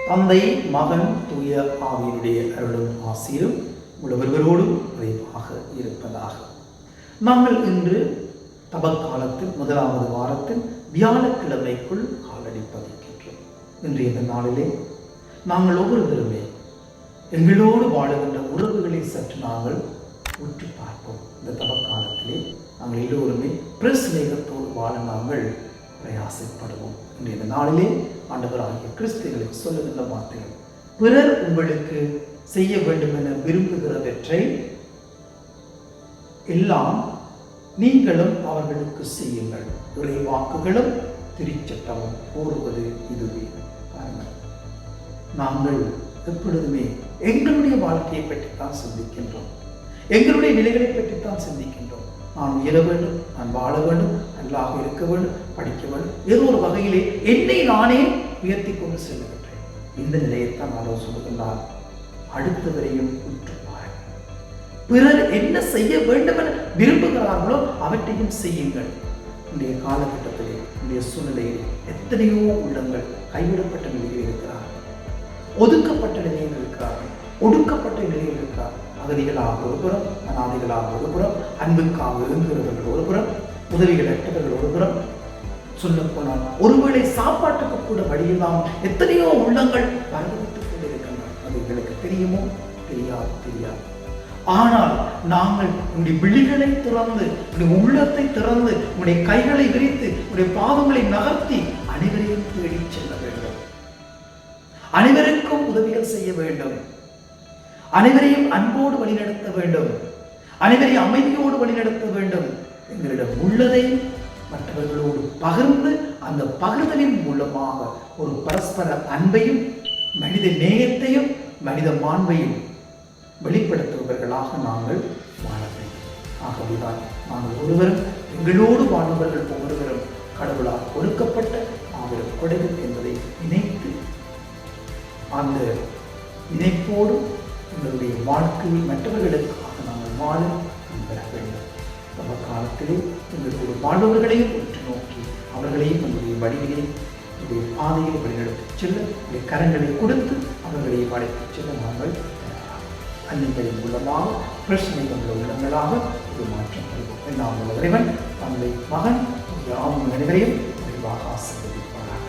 தந்தை, மகன், தூய ஆவியினுடைய அருளும் ஆசீரும் ஒருவரோடும் விரைவாக இருப்பதாக. நாங்கள் இன்று தபக்காலத்தில் முதலாவது வாரத்தில் வியாழக்கிழமைக்குள் காலடி பதிக்கின்றோம். இன்றைய நாளிலே நாங்கள் ஒவ்வொருவருமே எங்களோடு வாழுகின்ற உறவுகளை சற்று நாங்கள் உற்று பார்ப்போம். இந்த தபக்காலத்திலே நாங்கள் எல்லோருமே பிரஸ்நேகத்தோடு வாழ நாங்கள் பிரயாசப்படுவோம். இன்றைய நாளிலே ஆண்டவராகிய கிறிஸ்துவுக்கு சொல்லுகின்ற வார்த்தைகள், பிறர் உங்களுக்கு செய்ய வேண்டும் என விரும்புகிறவற்றை எல்லாம் நீங்களும் அவர்களுக்கு செய்யுங்கள். இறை வாக்குகளும் திருச்சட்டமும் கூறுவது இதுவே. நாங்கள் எப்பொழுதுமே எங்களுடைய வாழ்க்கையை பற்றித்தான் சிந்திக்கின்றோம், எங்களுடைய நிலைகளை பற்றித்தான் சிந்திக்கின்றோம். நான் உயர வேண்டும், நான் வாழ வேண்டும், நன்றாக இருக்க வேண்டும், படிக்க வேண்டும், ஏதோ ஒரு வகையிலே என்னை நானே உயர்த்தி கொண்டு செல்லுகின்றேன். இந்த நிலையைத்தான் நான் சொல்லுகின்றார். அடுத்தவரையும் உற்று பாருங்கள். பிறர் என்ன செய்ய வேண்டும் என விரும்புகிறார்களோ அவற்றையும் செய்யுங்கள். இன்றைய காலகட்டத்திலே, இன்றைய சூழ்நிலையில் எத்தனையோ உள்ளங்கள் கைவிடப்பட்ட நிலையில் இருக்கிறார்கள், ஒதுக்கப்பட்ட நிலையில் இருக்கிறார்கள், ஒடுக்கப்பட்ட நிலையில் இருக்கிறார்கள். அகதிகளாக ஒரு புறம், அநாதிகளாக ஒரு புறம், அன்புக்காக எழுந்துகிறவர்கள் ஒரு புறம், உதவிகள் அற்றவர்கள் ஒரு புறம். சொல்லப்போனால் ஒருவேளை சாப்பாட்டுக்கு கூட வழியில்லாமல் எத்தனையோ உள்ளங்கள் வரவித்துக் கொண்டிருக்கின்றன. அது எங்களுக்கு தெரியுமோ? தெரியாது. ஆனால் நாங்கள் உங்களுடைய விழிகளை திறந்து, உங்களுடைய உள்ளத்தை திறந்து, உங்களுடைய கைகளை விரித்து, உங்களுடைய பாதங்களை நகர்த்தி அனைவரையும் தேடி செல்ல வேண்டும். அனைவருக்கும் உதவிகள் செய்ய வேண்டும். அனைவரையும் அன்போடு வழிநடத்த வேண்டும். அனைவரையும் அமைதியோடு வழிநடத்த வேண்டும். எங்களிடம் உள்ளதை மற்றவர்களோடு பகிர்ந்து அந்த பகிர்தலின் மூலமாக ஒரு பரஸ்பர அன்பையும் மனித நேயத்தையும் மனித மாண்பையும் வெளிப்படுத்துபவர்களாக நாங்கள் வாழ வேண்டும். ஆகவேதான் நாங்கள் ஒருவரும், எங்களோடு வாழ்ந்தவர்கள் ஒவ்வொருவரும் கடவுளால் கொடுக்கப்பட்ட மாபெரும் கொடைகள் என்பதை நினைத்து அந்த நினைப்போடு எங்களுடைய வாழ்க்கையில் மற்றவர்களுக்காக நாங்கள் வாழ பெற வேண்டும். நம்ம காலத்திலே எங்களுக்கு வாழ்ந்தவர்களையும் உற்று நோக்கி அவர்களையும் நம்முடைய வழியிலே, நம்முடைய பாதையை வழிநடத்தி செல்ல நம்முடைய கரங்களை கொடுத்து அவர்களையும் அழைத்து செல்ல நாங்கள் அன்னைகளின் மூலமாக பிரச்சனைகள் உள்ள உள்ளங்களாக ஒரு மாற்றம் தருவோம். எல்லாம் உள்ள இறைவன் தந்தை, மகன், ஆவியின் அனைவரையும் விரைவாக ஆசீர்வதிப்பாராக.